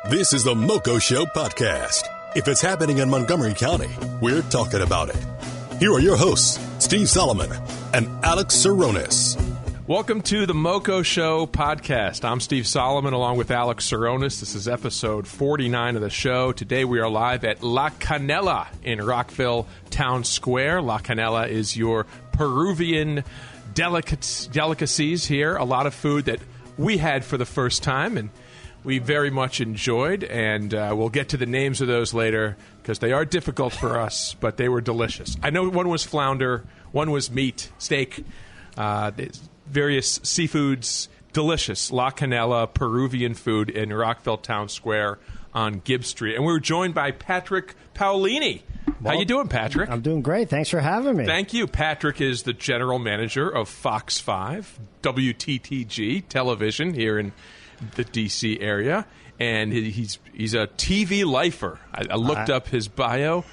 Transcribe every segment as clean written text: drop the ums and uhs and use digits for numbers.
This is the MoCo Show Podcast. If it's happening in Montgomery County, we're talking about it. Here are your hosts, Steve Solomon and Alex Saronis. Welcome to the MoCo Show Podcast. I'm Steve Solomon along with Alex Saronis. This is episode 49 of the show. Today we are live at La Canela in Rockville Town Square. La Canela is your Peruvian delicacies here. A lot of food that we had for the first time and we very much enjoyed, and we'll get to the names of those later because they are difficult for us, but they were delicious. I know one was flounder, one was meat, steak, various seafoods, delicious. La Canela, Peruvian food in Rockville Town Square on Gibb Street. And we were joined by Patrick Paolini. How you doing, Patrick? I'm doing great. Thanks for having me. Thank you. Patrick is the general manager of Fox5, WTTG television here in the D.C. area, and he's a TV lifer. I looked up his bio.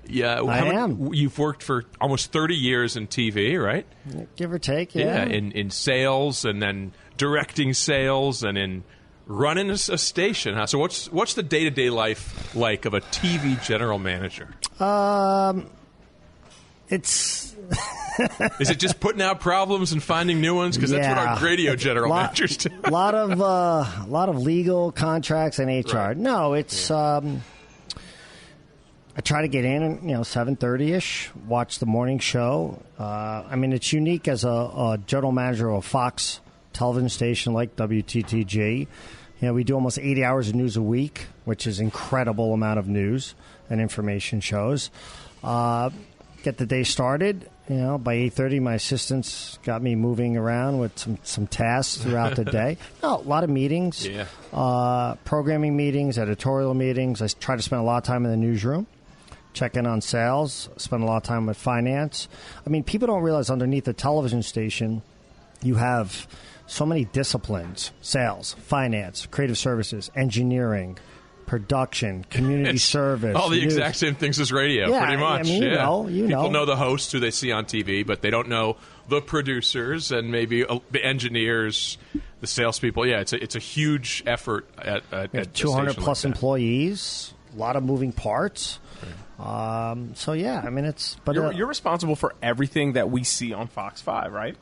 Yeah, I am. You've worked for almost 30 years in TV, right? Give or take, yeah. In sales, and then directing sales, and in running a station. So what's the day-to-day life like of a TV general manager? It's... Is it just putting out problems and finding new ones? Because that's what our radio general managers do. A lot of legal contracts and HR. Right. No, it's... I try to get in, 7:30ish, watch the morning show. It's unique as a general manager of a Fox television station like WTTG. We do almost 80 hours of news a week, which is incredible amount of news and information shows. Get the day started. By 8:30, my assistants got me moving around with some tasks throughout the day. A lot of meetings, programming meetings, editorial meetings. I try to spend a lot of time in the newsroom, check in on sales, spend a lot of time with finance. People don't realize underneath a television station, you have so many disciplines: sales, finance, creative services, engineering, production, community service. All the news. Exact same things as radio, pretty much. People know the hosts who they see on TV, but they don't know the producers and maybe the engineers, the salespeople. Yeah, it's a huge effort at 200 plus like employees, a lot of moving parts. It's. But you're responsible for everything that we see on Fox 5, right?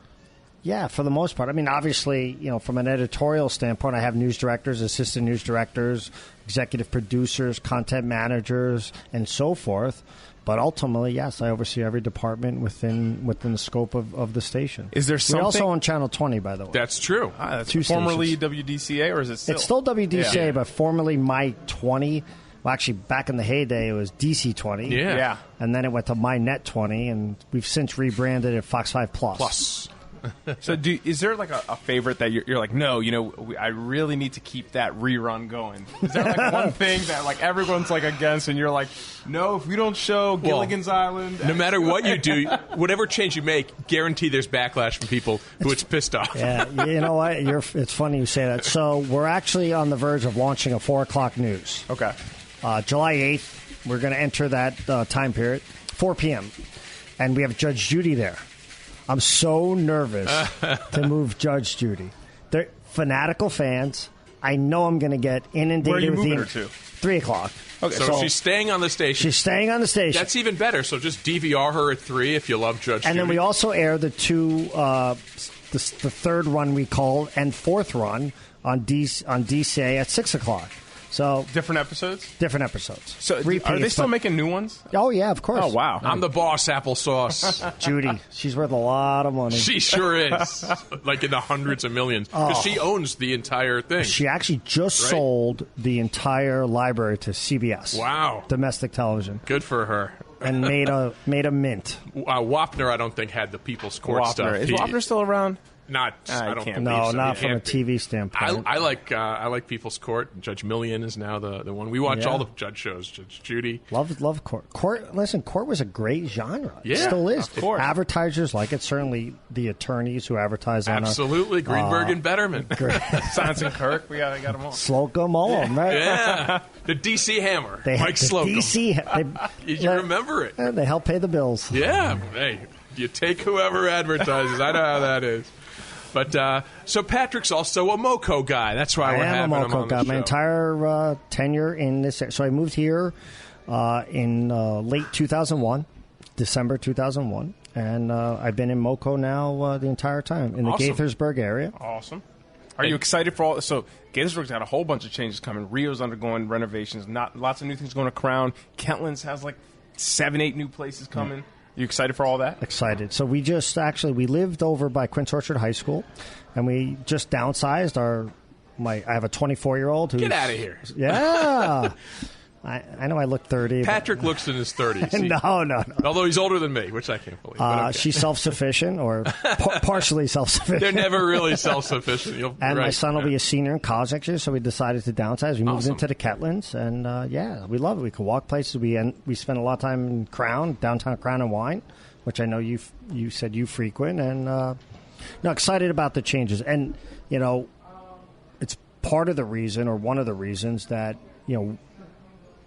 Yeah, for the most part. Obviously, from an editorial standpoint, I have news directors, assistant news directors, executive producers, content managers, and so forth. But ultimately, yes, I oversee every department within the scope of the station. Is there something? We also own Channel 20, by the way. That's true. That's Two formerly stations. WDCA, or is it still? It's still WDCA, but formerly My 20. Well, actually, back in the heyday, it was DC 20. Yeah. And then it went to My Net 20, and we've since rebranded it Fox 5 Plus. So is there like a favorite that you're like, no, I really need to keep that rerun going? Is there like one thing that like everyone's like against and you're like, no, if we don't show Gilligan's Island. No matter what you do, whatever change you make, guarantee there's backlash from people who it's pissed off. Yeah, you know what? It's funny you say that. So we're actually on the verge of launching a 4 o'clock news. Okay. July 8th, we're going to enter that time period, 4 p.m. And we have Judge Judy there. I'm so nervous to move Judge Judy. They're fanatical fans. I know I'm going to get inundated Where are you with moving her to? 3 o'clock. Okay, so she's staying on the station. She's staying on the station. That's even better. So just DVR her at 3 if you love Judge Judy. And then we also air the two, the third run we call, and fourth run on DCA at 6 o'clock. So different episodes? Different episodes. So are they still making new ones? Oh, yeah, of course. Oh, wow. I'm the boss, applesauce. Judy, she's worth a lot of money. She sure is. Like in the hundreds of millions. Because she owns the entire thing. She actually just sold the entire library to CBS. Wow. Domestic television. Good for her. And made a mint. Wapner, I don't think, had the People's Court stuff. Is Wapner still around? I don't believe No, so. not from a TV standpoint. I like People's Court. Judge Millian is now the one. We watch all the judge shows. Judge Judy. Love Court. Court was a great genre. Yeah, it still is. of course. Advertisers like it. Certainly the attorneys who advertise on Absolutely. Greenberg and Betterman. Science and Kirk. We got them all. Slocum, all of them, right? Yeah. The DC Hammer. Mike the Slocum. DC. You remember it. They help pay the bills. Yeah. Hey, you take whoever advertises. I know how that is. But so Patrick's also a MoCo guy. That's why we're having him on the show. I am a MoCo guy. My entire tenure in this. So I moved here in late 2001, December 2001, and I've been in MoCo now the entire time in the Gaithersburg area. Awesome. Are you excited for all? So Gaithersburg's got a whole bunch of changes coming. Rio's undergoing renovations. Lots of new things going to Crown. Kentland's has like 7-8 new places coming. You excited for all that? Excited. So we just we lived over by Quince Orchard High School, and we just downsized I have a 24-year-old who's... Get out of here. Yeah. I know I look 30. Patrick looks in his 30s. No. Although he's older than me, which I can't believe. Okay. She's self-sufficient or partially self-sufficient. They're never really self-sufficient. My son will be a senior in college next year, so we decided to downsize. We moved into the Ketlands, and we love it. We can walk places. We spend a lot of time in Crown, downtown Crown and Wine, which I know you said you frequent, and excited about the changes. And, it's part of the reason or one of the reasons that,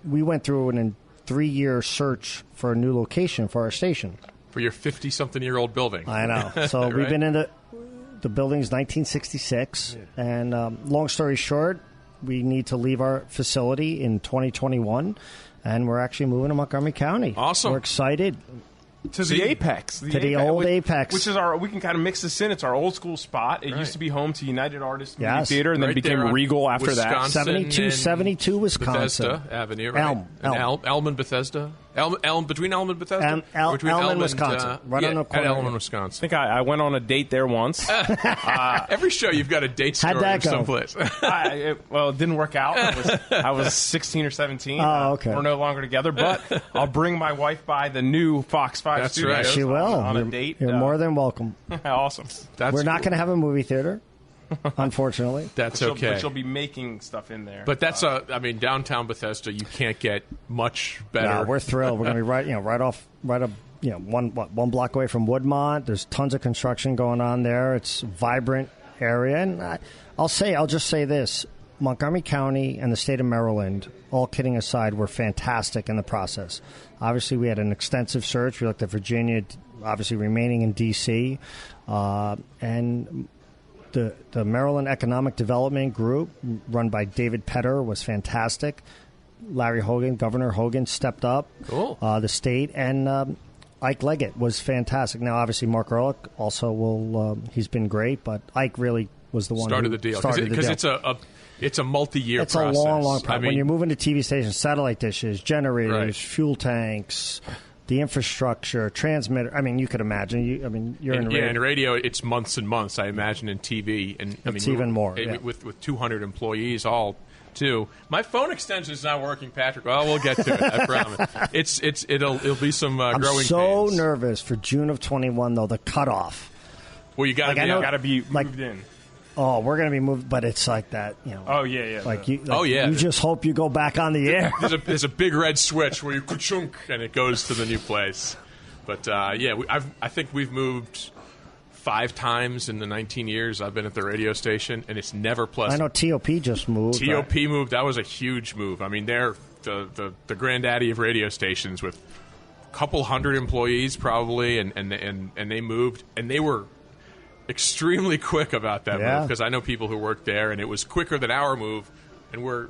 we went through a 3-year search for a new location for our station. For your 50-something-year-old building. I know. So right? We've been in the building's 1966. Yeah. And long story short, we need to leave our facility in 2021. And we're actually moving to Montgomery County. Awesome. We're excited. To the Apex. The old Apex. Which is we can kind of mix this in. It's our old school spot. It used to be home to United Artists Movie Theater, and then became Regal after Wisconsin that. 72 Wisconsin. Bethesda Avenue, right? Elm and Bethesda. Between Elm and Bethesda? Elm and Wisconsin. Right on the corner. At Elm and Wisconsin. I think I went on a date there once. Every show you've got a date story someplace. It didn't work out. I was 16 or 17. Oh, okay. We're no longer together, but I'll bring my wife by the new Fox5 studios. Right. She will. On a date. You're more than welcome. Awesome. We're not going to have a movie theater, unfortunately. That's okay. But she'll be making stuff in there. But that's downtown Bethesda. You can't get much better. No, we're thrilled. We're going to be right up, one block away from Woodmont. There's tons of construction going on there. It's a vibrant area, and I'll just say this: Montgomery County and the state of Maryland, all kidding aside, were fantastic in the process. Obviously, we had an extensive search. We looked at Virginia, obviously remaining in D.C., and the Maryland Economic Development Group, run by David Petter, was fantastic. Larry Hogan, Governor Hogan, stepped up. Cool. The state, and Ike Leggett was fantastic. Now, obviously, Mark Ehrlich also he's been great, but Ike really was the one started who the deal. Started the deal. It's a multi-year process. It's a long process. When you're moving to TV stations, satellite dishes, generators, fuel tanks, the infrastructure, transmitter. I mean, you could imagine. You're in radio. Yeah, in radio, it's months and months, I imagine, in TV. And it's even more. With 200 employees all, too. My phone extension is not working, Patrick. Well, we'll get to it, I promise. It'll be some growing pains. I'm so nervous for June of 21, though, the cutoff. Well, you got to be moved in. Oh, we're going to be moved, but it's like that, Oh, yeah. You just hope you go back on the air. There's a big red switch where you ka-chunk, and it goes to the new place. But, I think we've moved 5 times in the 19 years I've been at the radio station, and it's never pleasant. I know TOP just moved. TOP moved. That was a huge move. I mean, they're the granddaddy of radio stations with a couple hundred employees probably, and they moved, and they were extremely quick about that move, because I know people who worked there, and it was quicker than our move, and we're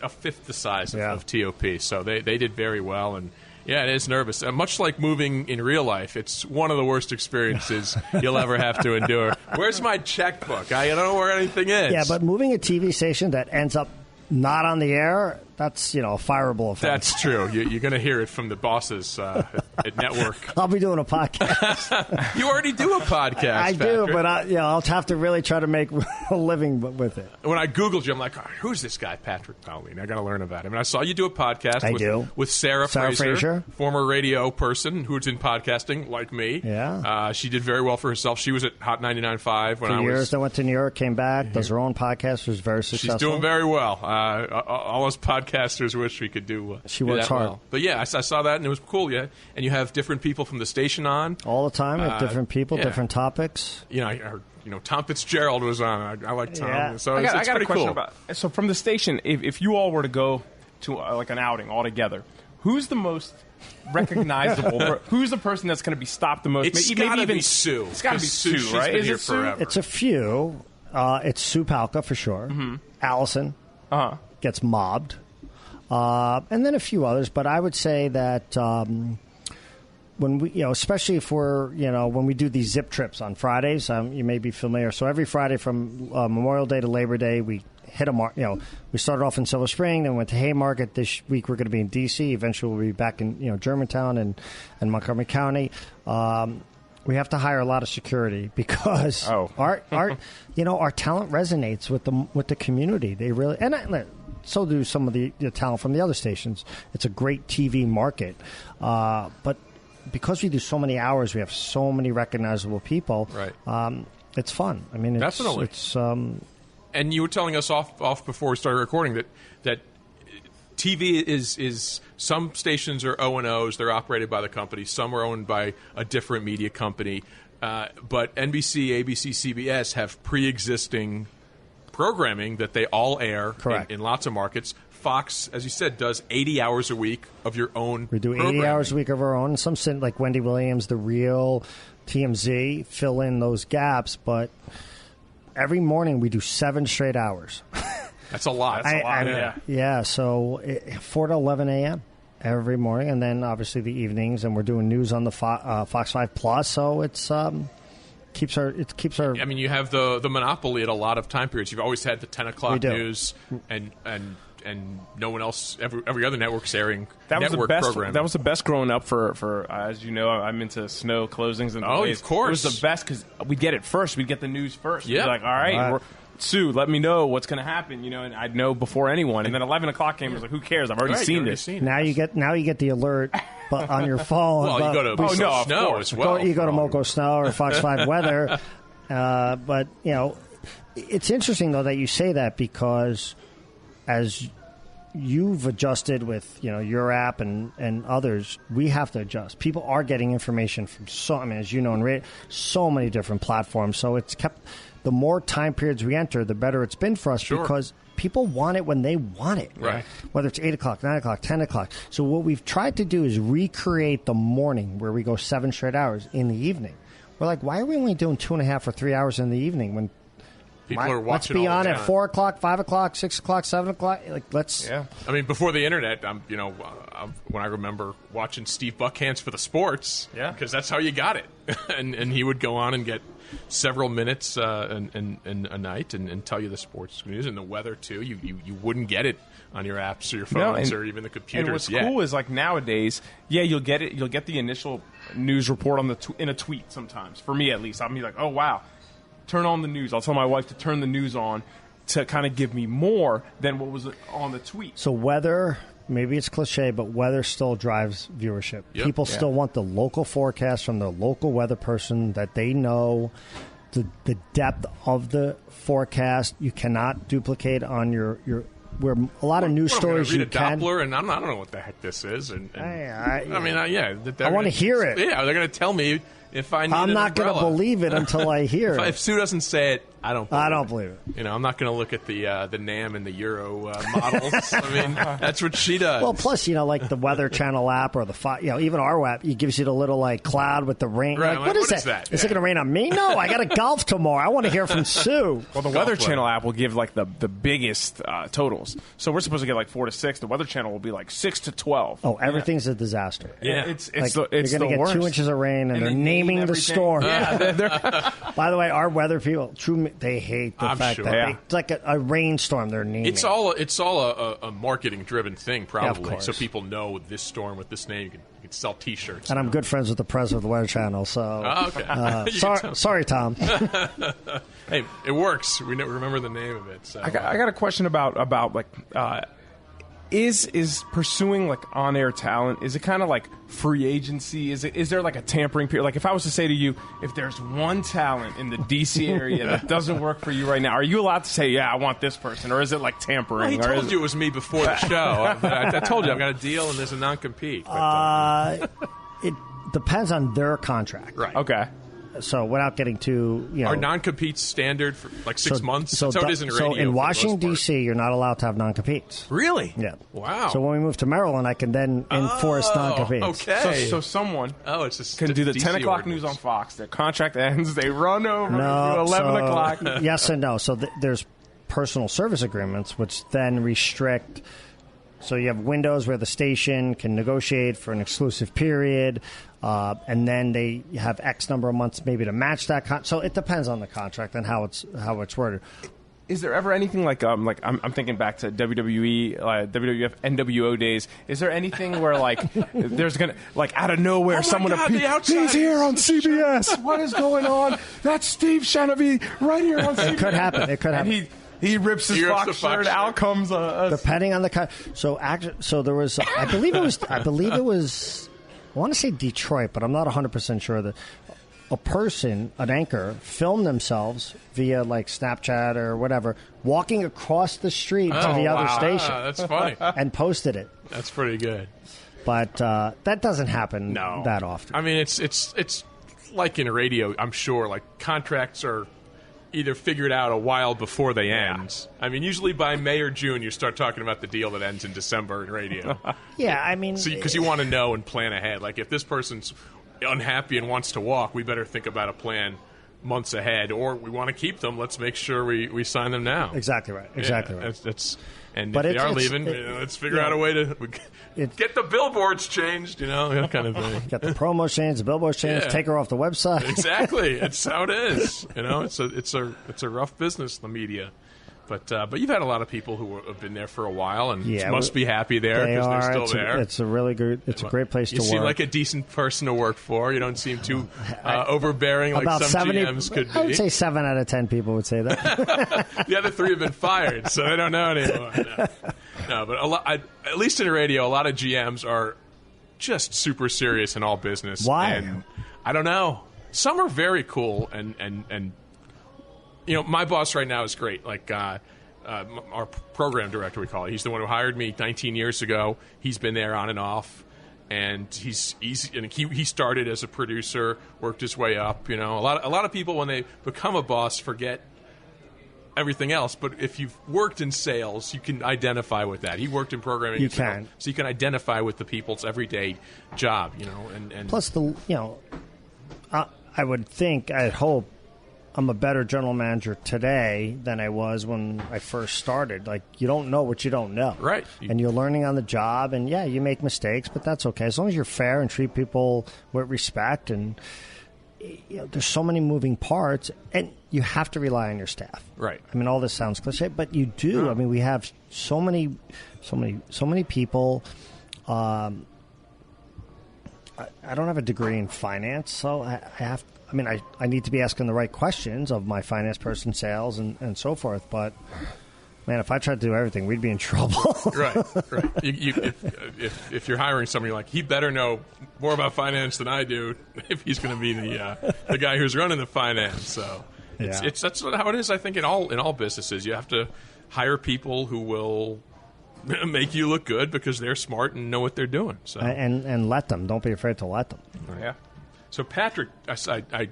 a fifth the size of TOP. So they did very well, and it is nervous. Much like moving in real life, it's one of the worst experiences you'll ever have to endure. Where's my checkbook? I don't know where anything is. Yeah, but moving a TV station that ends up not on the air, that's, a fireable offense. That's true. You're going to hear it from the bosses at network. I'll be doing a podcast. You already do a podcast, I Patrick. do, but I'll have to really try to make a living with it. When I Googled you, I'm like, who's this guy, Patrick Paolini? I got to learn about him. And I saw you do a podcast with Sarah Fraser, former radio person who's in podcasting, like me. Yeah. She did very well for herself. She was at Hot 99.5 when I was... For years, I went to New York, came back, does her own podcast, was very successful. She's doing very well. All us podcasters wish we could do She works hard. Well. But I saw that, and it was cool, And you have different people from the station on. All the time, with different people, different topics. I heard, Tom Fitzgerald was on. I like Tom. Yeah. So I got pretty a question cool. about. So from the station, if you all were to go to like an outing all together, who's the most recognizable? Who's the person that's going to be stopped the most? It's got to be Sue. It's got to be Sue, She's right? been Is here it Sue? forever. It's a few. It's Sue Palka for sure. Allison gets mobbed. And then a few others. But I would say that when we, especially if we're, when we do these zip trips on Fridays, you may be familiar. So every Friday from Memorial Day to Labor Day, we hit we started off in Silver Spring, then went to Haymarket. This week we're going to be in D.C. Eventually we'll be back in, Germantown and Montgomery County. We have to hire a lot of security because our talent resonates with the community. They really, so do some of the talent from the other stations. It's a great TV market, but because we do so many hours, we have so many recognizable people. Right. It's fun. I mean, definitely. It's and you were telling us off before we started recording that TV is some stations are O&Os. They're operated by the company. Some are owned by a different media company. But NBC, ABC, CBS have pre-existing programming that they all air in lots of markets. Fox, as you said, does 80 hours a week of your own. We do 80 hours a week of our own. Some like Wendy Williams, The Real, TMZ fill in those gaps, but every morning we do 7 straight hours. That's a lot. Yeah, so 4 to 11 a.m. every morning, and then obviously the evenings, and we're doing news on the Fox 5 Plus, so it's keeps our. I mean, you have the monopoly at a lot of time periods. You've always had the 10 o'clock news, and no one else. Every other network's airing network programming. That was the best growing up for as you know, I'm into snow closings and delays. Of course, it was the best because we'd get it first. We'd get the news first. Yeah, like all right. Sue, let me know what's going to happen, and I'd know before anyone. And then 11 o'clock came. I was like, who cares? I've already seen this. Now you get the alert, but on your phone. Well, you go to Snow as well. You go to MoCo Snow or Fox 5 Weather. But it's interesting though that you say that because as you've adjusted with your app and others, we have to adjust. People are getting information from as you know, in so many different platforms. So it's kept. The more time periods we enter, the better it's been for us because people want it when they want it. Right. Whether it's 8 o'clock, 9 o'clock, 10 o'clock. So what we've tried to do is recreate the morning where we go 7 straight hours in the evening. We're like, why are we only doing 2.5 or 3 hours in the evening when people are watching? Let's be on at 4 o'clock, 5 o'clock, 6 o'clock, 7 o'clock. Let's. Yeah. I mean, before the internet, when I remember watching Steve Buckhands for the sports, because that's how you got it, and he would go on and get several minutes in a night and tell you the sports news and the weather too. You wouldn't get it on your apps or your phones or even the computers. And what's cool is like nowadays, you'll get it. You'll get the initial news report on in a tweet sometimes. For me, at least, I'll be like, oh wow, turn on the news. I'll tell my wife to turn the news on to kind of give me more than what was on the tweet. So weather. Maybe it's cliche, but weather still drives viewership. Yep. People still want the local forecast from the local weather person that they know the depth of the forecast. You cannot duplicate on your where a lot of news stories read you a can. Doppler, and I don't know what the heck this is. I want to hear it. Yeah, they're going to tell me if I need I'm not going to believe it until I hear it. If Sue doesn't say it, I don't believe it. I'm not going to look at the NAM and the Euro models. I mean, that's what she does. Well, plus, like the Weather Channel app or even our app, it gives you the little cloud with the rain. Right, what is that? Is it going to rain on me? No, I got to golf tomorrow. I want to hear from Sue. Well, the Weather Channel app will give the biggest totals. So we're supposed to get 4 to 6. The Weather Channel will be 6 to 12. Oh, everything's a disaster. Yeah, it's you're going to get 2 inches of rain, and they're naming the storm. Yeah, By the way, our weather people, they hate the fact that it's like a rainstorm they're naming. It's all a marketing driven thing, probably. Yeah, so people know this storm with this name, you can sell T-shirts. And I'm good friends with the president of the Weather Channel, so okay. Sorry, Tom. Hey, it works. We remember the name of it. So. I got a question about is pursuing on-air talent, is it kind of like free agency? Is there a tampering period? If I was to say to you, if there's one talent in the D.C. area that doesn't work for you right now, are you allowed to say, I want this person? Or is it tampering? Well, he told you it was me before the show. I told you I've got a deal and there's a non-compete. It depends on their contract. Right. Okay. So without getting too, are non-competes standard for like 6 months? So it is in radio. So in Washington D.C., you're not allowed to have non-competes. Really? Yeah. Wow. So when we move to Maryland, I can then enforce non-competes. Okay. So someone can do the DC 10 o'clock ordinance. news on Fox. Their contract ends. They run over to 11 o'clock. Yes and no. So there's personal service agreements, which then restrict. So you have windows where the station can negotiate for an exclusive period, and then they have X number of months maybe to match that. So it depends on the contract and how it's worded. Is there ever anything like I'm thinking back to WWE, WWF, NWO days? Is there anything where like there's gonna like out of nowhere someone appears? He's here on CBS. What is going on? That's Steve Shanavy right here on CBS. It could happen. It could happen. And he rips his Fox shirt. Out comes depending on the so there was I believe it was I want to say Detroit, but I'm not 100% sure that a person, an anchor, filmed themselves via like Snapchat or whatever, walking across the street to the other station. That's funny. And posted it. That's pretty good. But that doesn't happen that often. I mean, it's like in radio, I'm sure, like contracts are either figured out a while before they end. I mean, usually by May or June, you start talking about the deal that ends in December in radio. Yeah, I mean... Because you want to know and plan ahead. Like, if this person's unhappy and wants to walk, we better think about a plan months ahead. Or we want to keep them, let's make sure we sign them now. Exactly right. Exactly right. And but if they are leaving, let's figure out a way to get the billboards changed, that kind of thing. Get the promos changed, the billboards changed, take her off the website. Exactly. It's how it is. It's a rough business, the media. But you've had a lot of people who have been there for a while and must be happy there because they're still there. It's a really good. It's a great place to work. You seem like a decent person to work for. You don't seem too overbearing like some 70, GMs could be. I would say 7 out of 10 people would say that. The other 3 have been fired, so they don't know anymore. No, but at least in radio, a lot of GMs are just super serious in all business. Why? And I don't know. Some are very cool and my boss right now is great. Like our program director, we call it. He's the one who hired me 19 years ago. He's been there on and off, and he started as a producer, worked his way up. A lot of people when they become a boss forget everything else. But if you've worked in sales, you can identify with that. He worked in programming. You can, so you can identify with the people's everyday job. And plus I would think, I'd hope, I'm a better general manager today than I was when I first started. Like, you don't know what you don't know. Right. And you're learning on the job, and you make mistakes, but that's okay. As long as you're fair and treat people with respect, and there's so many moving parts, and you have to rely on your staff. Right. I mean, all this sounds cliche, but you do. No. I mean, we have so many people. I don't have a degree in finance, so I need to be asking the right questions of my finance person, sales, and so forth. But, man, if I tried to do everything, we'd be in trouble. Right. If you're hiring somebody, you're like, he better know more about finance than I do if he's going to be the guy who's running the finance. So that's how it is, I think, in all businesses. You have to hire people who will make you look good because they're smart and know what they're doing. So and let them. Don't be afraid to let them. Yeah. So, Patrick, I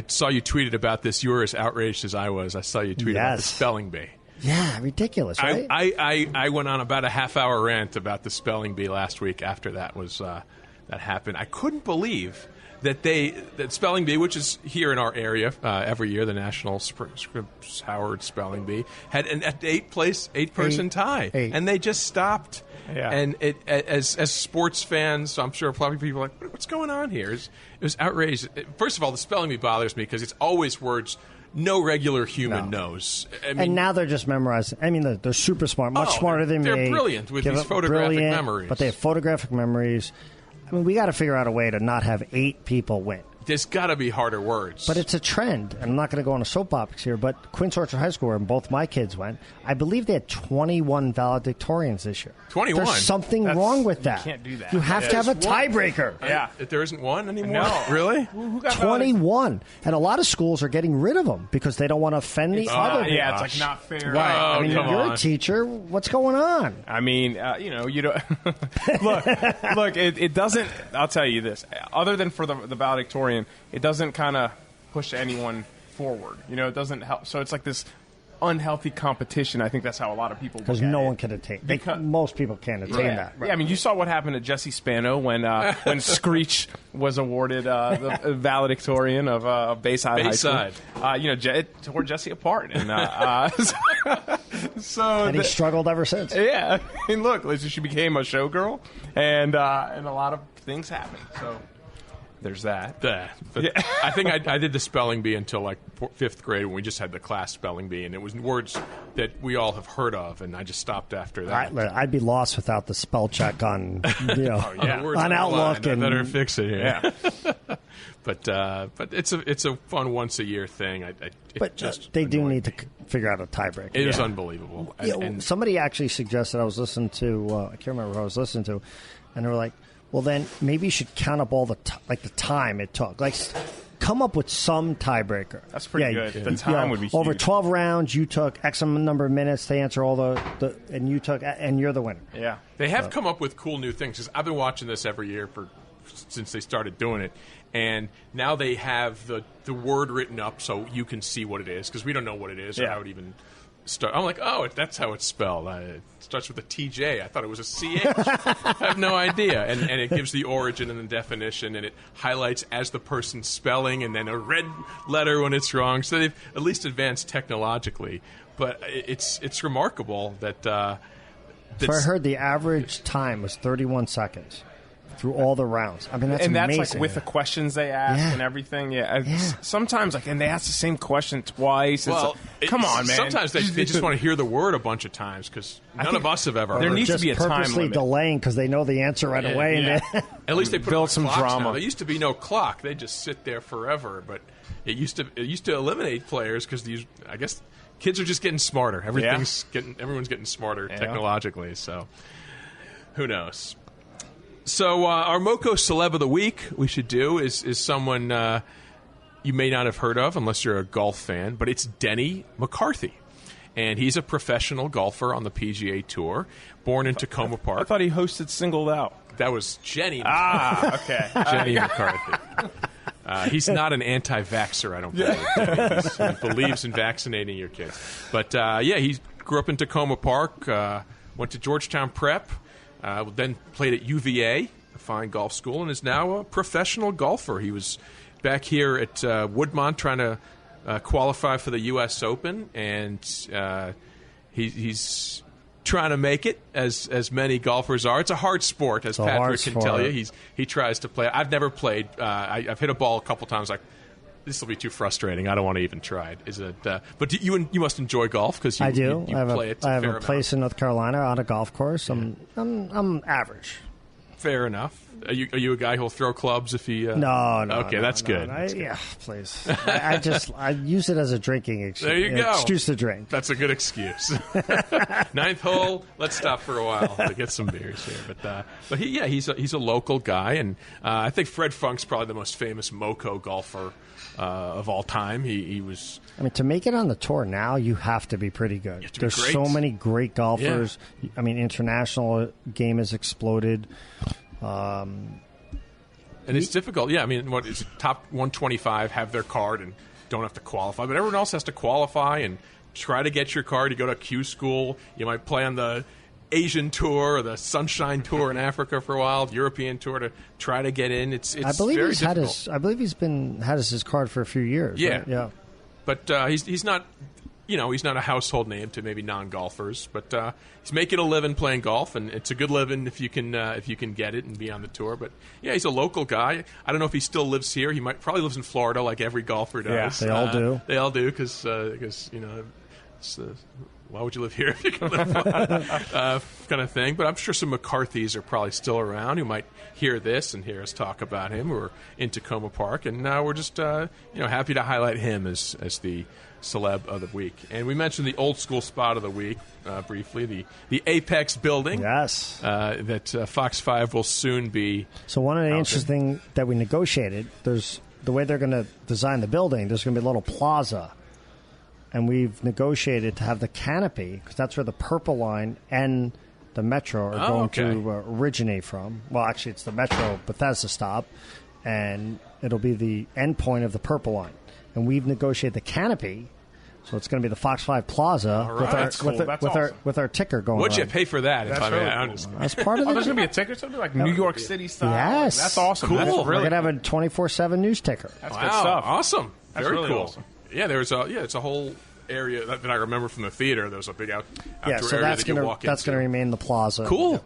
saw you tweeted about this. You were as outraged as I was. I saw you tweet about the spelling bee. Yeah, ridiculous, right? I went on about a half-hour rant about the spelling bee last week after that happened. I couldn't believe that spelling bee, which is here in our area every year, the National Scripps Howard Spelling Bee, had an 8-person tie, and they just stopped. Yeah. And as sports fans, I'm sure a lot of people are like, what's going on here? It was outrageous. First of all, the spelling bee bothers me because it's always words no regular human knows. And now they're just memorizing. I mean, they're super smart, much smarter than me. They're brilliant with these photographic memories. But they have photographic memories. I mean, we got to figure out a way to not have 8 people win. There's got to be harder words. But it's a trend. And I'm not going to go on a soapbox here, but Quince Orchard High School, where both my kids went, I believe they had 21 valedictorians this year. 21? There's something wrong with that. You can't do that. You have to have a tiebreaker. Yeah. There isn't one anymore? No. Really? Who got 21. And a lot of schools are getting rid of them because they don't want to offend the other. Yeah, it's like not fair. Right. Oh, I mean, you're a teacher. What's going on? I mean, you don't. Look. It doesn't. I'll tell you this. Other than for the valedictorian, it doesn't kind of push anyone forward. It doesn't help. So it's like this unhealthy competition. I think that's how a lot of people because no one can attain. Most people can't attain that. Right? Yeah, I mean, you saw what happened to Jesse Spano when Screech was awarded the valedictorian of Bayside High School. It tore Jesse apart, and and he struggled ever since. Yeah, I mean, look, she became a showgirl, and a lot of things happened. So. There's that. But I think I did the spelling bee until like 5th grade when we just had the class spelling bee, and it was words that we all have heard of, and I just stopped after that. I'd be lost without the spell check on on Outlook. I better fix it here. Yeah. But it's a fun once a year thing. They do need to figure out a tiebreaker. It is unbelievable. And somebody actually suggested, I was listening to, I can't remember who I was listening to, and they were like, well, then maybe you should count up all the time it took. Like, come up with some tiebreaker. That's pretty good. The time would be huge. Over 12 rounds, you took X number of minutes to answer all and you're the winner. Yeah. They have come up with cool new things. 'Cause I've been watching this every year since they started doing it. And now they have the word written up so you can see what it is, because we don't know what it is or how it even starts. I'm like, that's how it's spelled. It starts with a TJ. I thought it was a CH. I have no idea. And it gives the origin and the definition, and it highlights as the person's spelling, and then a red letter when it's wrong. So they've at least advanced technologically. But it's remarkable that... So I heard the average time was 31 seconds. Through all the rounds. I mean, that's amazing. Like with the questions they ask and everything. Sometimes, and they ask the same question twice. Well, come on, man. Sometimes they just want to hear the word a bunch of times, because none of us have ever heard it. There needs to be a time limit. Purposely delaying because they know the answer right away. Yeah. At least they put some drama. Now. There used to be no clock. They just sit there forever. But it used to eliminate players because I guess kids are just getting smarter. Everyone's getting smarter technologically. So who knows? So our MoCo Celeb of the Week we should do is someone you may not have heard of unless you're a golf fan, but it's Denny McCarthy. And he's a professional golfer on the PGA Tour, born in Tacoma Park. I thought he hosted Singled Out. That was Jenny McCarthy. Okay. Jenny McCarthy. He's not an anti-vaxxer, I don't believe. He believes in vaccinating your kids. But, he grew up in Tacoma Park, went to Georgetown Prep, then played at UVA, a fine golf school, and is now a professional golfer. He was back here at Woodmont trying to qualify for the U.S. Open, and he's trying to make it, as many golfers are. It's a hard sport, as Patrick can tell you. He tries to play. I've never played. I've hit a ball a couple times like, this will be too frustrating. I don't want to even try it. Is it? But you must enjoy golf because I do. You play it. I have a place in North Carolina on a golf course. I'm average. Fair enough. Are you a guy who'll throw clubs if he? No. Okay, that's good. Yeah, please. I use it as a drinking excuse. There you go. Excuse to drink. That's a good excuse. Ninth hole. Let's stop for a while to get some beers here. But he's a local guy, and I think Fred Funk's probably the most famous MoCo golfer of all time. He was. I mean, to make it on the tour now, you have to be pretty good. There's so many great golfers. Yeah. I mean, international game has exploded. And it's difficult. Yeah, I mean, what is it, top 125 have their card and don't have to qualify, but everyone else has to qualify and try to get your card. You go to Q school. You might play on the Asian tour or the Sunshine Tour in Africa for a while, the European tour to try to get in. It's I believe very he's difficult. I believe he's had his card for a few years. Yeah, right? Yeah. But he's not. He's not a household name to maybe non-golfers, but he's making a living playing golf, and it's a good living if you can get it and be on the tour. But yeah, he's a local guy. I don't know if he still lives here. He probably lives in Florida, like every golfer does. Yeah, they all do. They all do because why would you live here if you can live kind of thing? But I'm sure some McCarthys are probably still around who might hear this and hear us talk about him. We're in Tacoma Park, and we're just happy to highlight him as the celeb of the week. And we mentioned the old school spot of the week briefly, the Apex building. Yes. That Fox 5 will soon be. So one of the interesting that we negotiated, there's the way they're going to design the building, there's going to be a little plaza. And we've negotiated to have the canopy, because that's where the Purple Line and the Metro are going to originate from. Well, actually, it's the Metro Bethesda stop, and it'll be the end point of the Purple Line. and we've negotiated the canopy. So it's going to be the Fox5 Plaza with our ticker going. What'd you around. pay for that? That's really cool. That's part of it. There's going to be a ticker, something like New York City style. Yes, That's awesome. Cool. That's We're really going to have a 24/7 news ticker. That's Wow, good stuff. awesome. That's Very really cool. awesome. Yeah, it's a whole area that I remember from the theater. There was a big outdoor So area that's that you walk going to remain the plaza. Cool.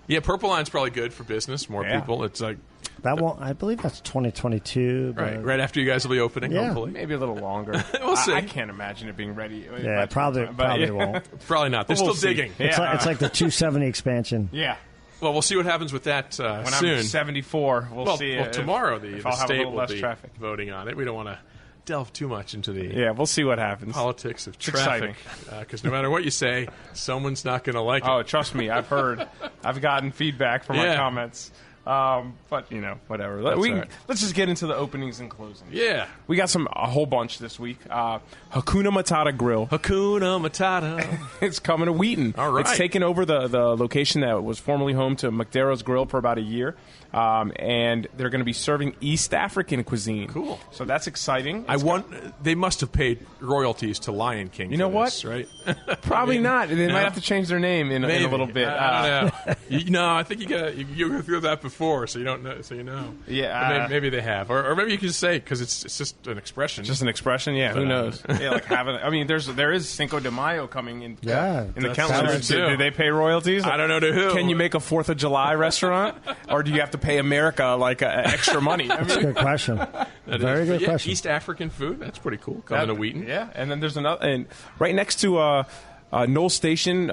Yeah, Purple Line's probably good for business. More people. It's like That won't. I believe that's 2022. But right after you guys will be opening. Yeah. Hopefully, Maybe a little longer. We'll see. I can't imagine it being ready. Yeah, probably won't. probably not. They're We'll still see. digging. Yeah. It's like the 270 expansion. Yeah. Well, we'll see what happens with that When soon. I'm 74, we'll see. Well, tomorrow if the I'll have a state little will less be traffic. voting on it. We don't want to delve too much into the Yeah, we'll see what happens. politics of exciting. traffic, because no matter what you say, someone's not going to like it. Oh, trust me, I've heard. I've gotten feedback from my Yeah. comments. But, whatever. That's all right. Let's just get into the openings and closings. Yeah. We got a whole bunch this week. Hakuna Matata Grill. Hakuna Matata. It's coming to Wheaton. All right. It's taken over the location that was formerly home to McDarrow's Grill for about a year. And they're going to be serving East African cuisine. Cool. So that's exciting. They must have paid royalties to Lion King. You know for this, what? right? Probably not. They no? might have to change their name in a little bit. I don't know. I think you go through that before, so you don't know. So you know. Yeah. Or maybe they have, or maybe you can just say because it's just an expression. Just an expression, yeah. Who knows? Yeah, like having. I mean, there is Cinco de Mayo coming in. Yeah, in the that's calendar. true, too. Do they pay royalties? I don't know to who. Can you make a 4th of July restaurant, or do you have to pay America extra money? I That's a good question. Very good question. East African food. That's pretty cool. Coming to Wheaton. Yeah, and then there's another, and right next to Knoll Station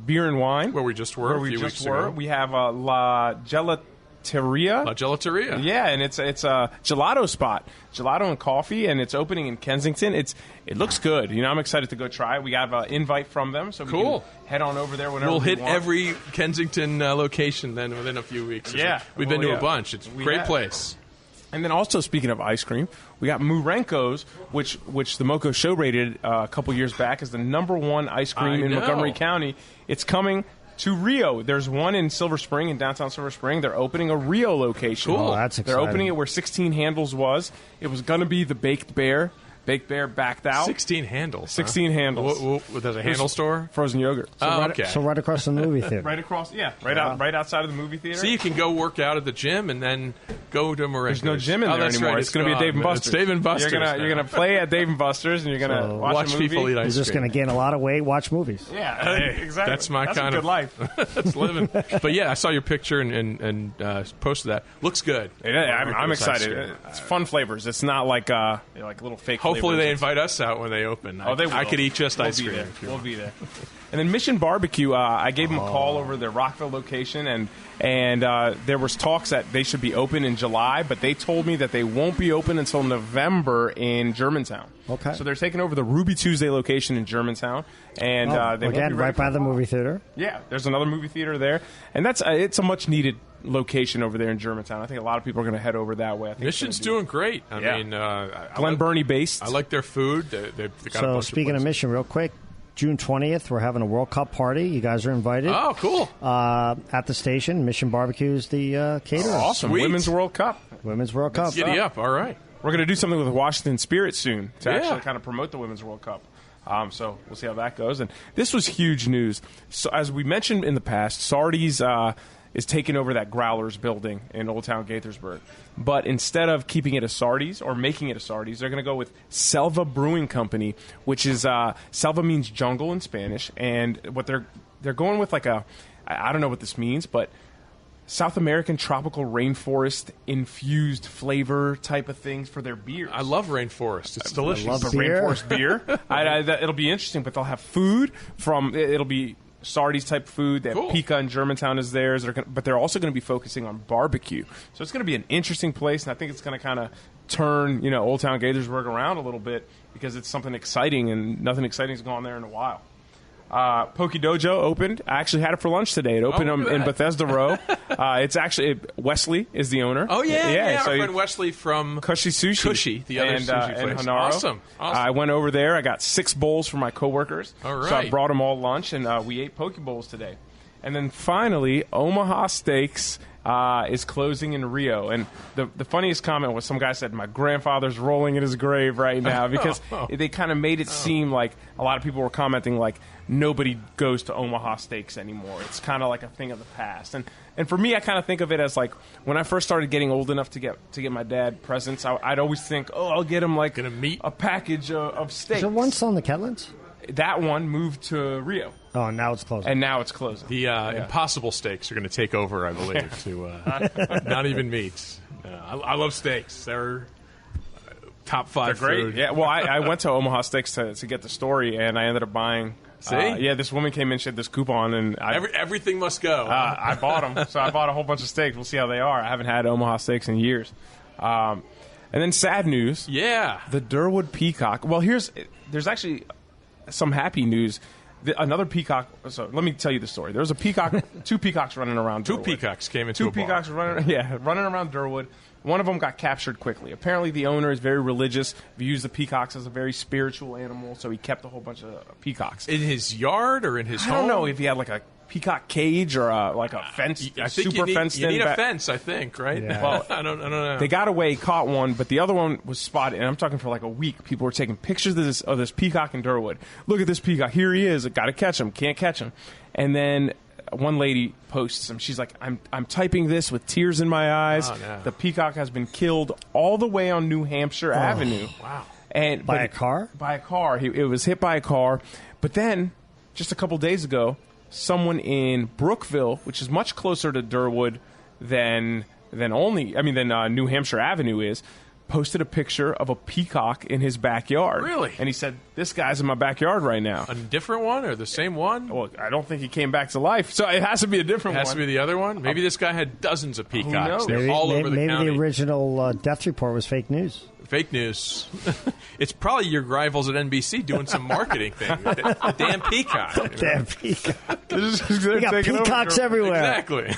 Beer and Wine, Where we just were a few weeks ago. we have La Gelateria. La Gelateria. Yeah, and it's a gelato spot, gelato and coffee, and it's opening in Kensington. It looks good. I'm excited to go try it. We have an invite from them, so we Cool. can head on over there whenever We'll hit want. every Kensington location then within a few weeks. Yeah. We've been Well, to yeah. a bunch. It's a We great have. place. And then also, speaking of ice cream, we got Murenko's, which the MoCo Show rated a couple years back as the #1 ice cream I in know. Montgomery County. It's coming to Rio. There's one in Silver Spring, in downtown Silver Spring. They're opening a Rio location. Cool. Oh, that's They're exciting. opening it where 16 Handles was. It was going to be the Baked Bear. Baked Bear backed out. 16 handles. 16 handles. There's a handle store? Frozen yogurt. Oh, okay. So right across the movie theater. Right across, right outside of the movie theater. So you can go work out at the gym and then go to Marenko's. There's no gym in there that's anymore. Right. It's going to be a Dave and gone. Buster's. It's Dave and Buster's. You're gonna play at Dave and Buster's, and you're gonna So watch a movie. people eat ice You're just cream. going to gain a lot of weight, watch movies. Yeah, exactly. That's my kind a of good life. That's living. But yeah, I saw your picture and posted that. Looks good. I'm Ice cream. excited. It's fun flavors. It's not like little fake. Hopefully flavors. they invite us out when they open. Oh, they will. I could eat just We'll ice be cream. there. if you We'll want. be there. And then Mission Barbecue, I gave them a call over their Rockville location, and there was talks that they should be open in July, but they told me that they won't be open until November in Germantown. Okay. So they're taking over the Ruby Tuesday location in Germantown, and they won't Again, be ready right for by the fall. movie theater. Yeah, there's another movie theater there, and that's it's a much needed location over there in Germantown. I think a lot of people are going to head over that way. I think Mission's doing great. I Yeah. mean, Glen Burnie based. I like their food. They've got a So bunch speaking of places. Mission, real quick, June 20th, we're having a World Cup party. You guys are invited. Oh, cool. At the station, Mission Barbecue is the caterer. Awesome. Sweet. Women's World Cup. Women's World Cup. Giddy up. All right. We're going to do something with Washington Spirit soon to Yeah. actually kind of promote the Women's World Cup. So we'll see how that goes. And this was huge news. So as we mentioned in the past, Sardi's is taking over that Growlers building in Old Town Gaithersburg. But instead of keeping it a Sardi's or making it a Sardi's, they're going to go with Selva Brewing Company, which is Selva means jungle in Spanish. And what they're going with I don't know what this means, but South American tropical rainforest infused flavor type of things for their beers. I love rainforest. It's delicious. love The beer. rainforest beer. It'll be interesting, but they'll have food from. It'll be Sardi's type food. They have Cool. Pika in Germantown is theirs. But they're also going to be focusing on barbecue. So it's going to be an interesting place, and I think it's going to kind of turn Old Town Gaithersburg around a little bit because it's something exciting, and nothing exciting has gone there in a while. Poke Dojo opened. I actually had it for lunch today. It opened look at in that. Bethesda Row. It's actually Wesley is the owner. Oh, yeah. So Our you- friend Wesley from Cushy Sushi. Cushy, the other and, sushi and place. Hanaro. Awesome. I went over there. I got 6 bowls for my coworkers. All So I right. brought them all lunch, and we ate poke bowls today. And then finally, Omaha Steaks is closing in Rio. And the funniest comment was some guy said, my grandfather's rolling in his grave right now, because they kind of made it seem like a lot of people were commenting like nobody goes to Omaha Steaks anymore. It's kind of like a thing of the past. And for me, I kind of think of it as like when I first started getting old enough to get my dad presents, I'd always think, I'll get him like a package of steaks. Is there one still in the Kentlands? That one moved to Rio. Oh, and now it's closing. And now it's closing. The Impossible Steaks are going to take over, I believe, to not even meats. I love steaks. They're top 5 They're great. food. Yeah, well, I went to Omaha Steaks to get the story, and I ended up buying. See? This woman came in, she had this coupon, and everything must go. I bought them. So I bought a whole bunch of steaks. We'll see how they are. I haven't had Omaha Steaks in years. And then sad news. Yeah. The Durwood Peacock. Well, there's actually some happy news. Another peacock. So let me tell you the story. There was a peacock, 2 peacocks running around. Two Durwood. peacocks came into a bar. 2 peacocks running around Durwood. One of them got captured quickly. Apparently, the owner is very religious, views the peacocks as a very spiritual animal, so he kept a whole bunch of peacocks In his yard or in his home? I don't know if he had like a peacock cage or like a fence. I think super fenced in. you need a fence, I think, right? Yeah. Well, I don't know. They got away, caught one, but the other one was spotted. And I'm talking for like a week. People were taking pictures of this peacock in Durwood. Look at this peacock. Here he is. Got to catch him. Can't catch him. And then one lady posts him. She's like, I'm typing this with tears in my eyes. Oh, no. The peacock has been killed all the way on New Hampshire Avenue. Wow. And By a car? By a car. It was hit by a car. But then, just a couple days ago, someone in Brookville, which is much closer to Durwood than New Hampshire Avenue is, posted a picture of a peacock in his backyard. Really? And he said, this guy's in my backyard right now. A different one or the same one? Well, I don't think he came back to life, so it has to be a different one. Has to be the other one? Maybe this guy had dozens of peacocks. knows? They're all over the maybe county. the original death report was fake news. Fake news. It's probably your rivals at NBC doing some marketing thing. The damn peacock. Damn peacock. They're We got taking over peacocks Durwood. everywhere. Exactly.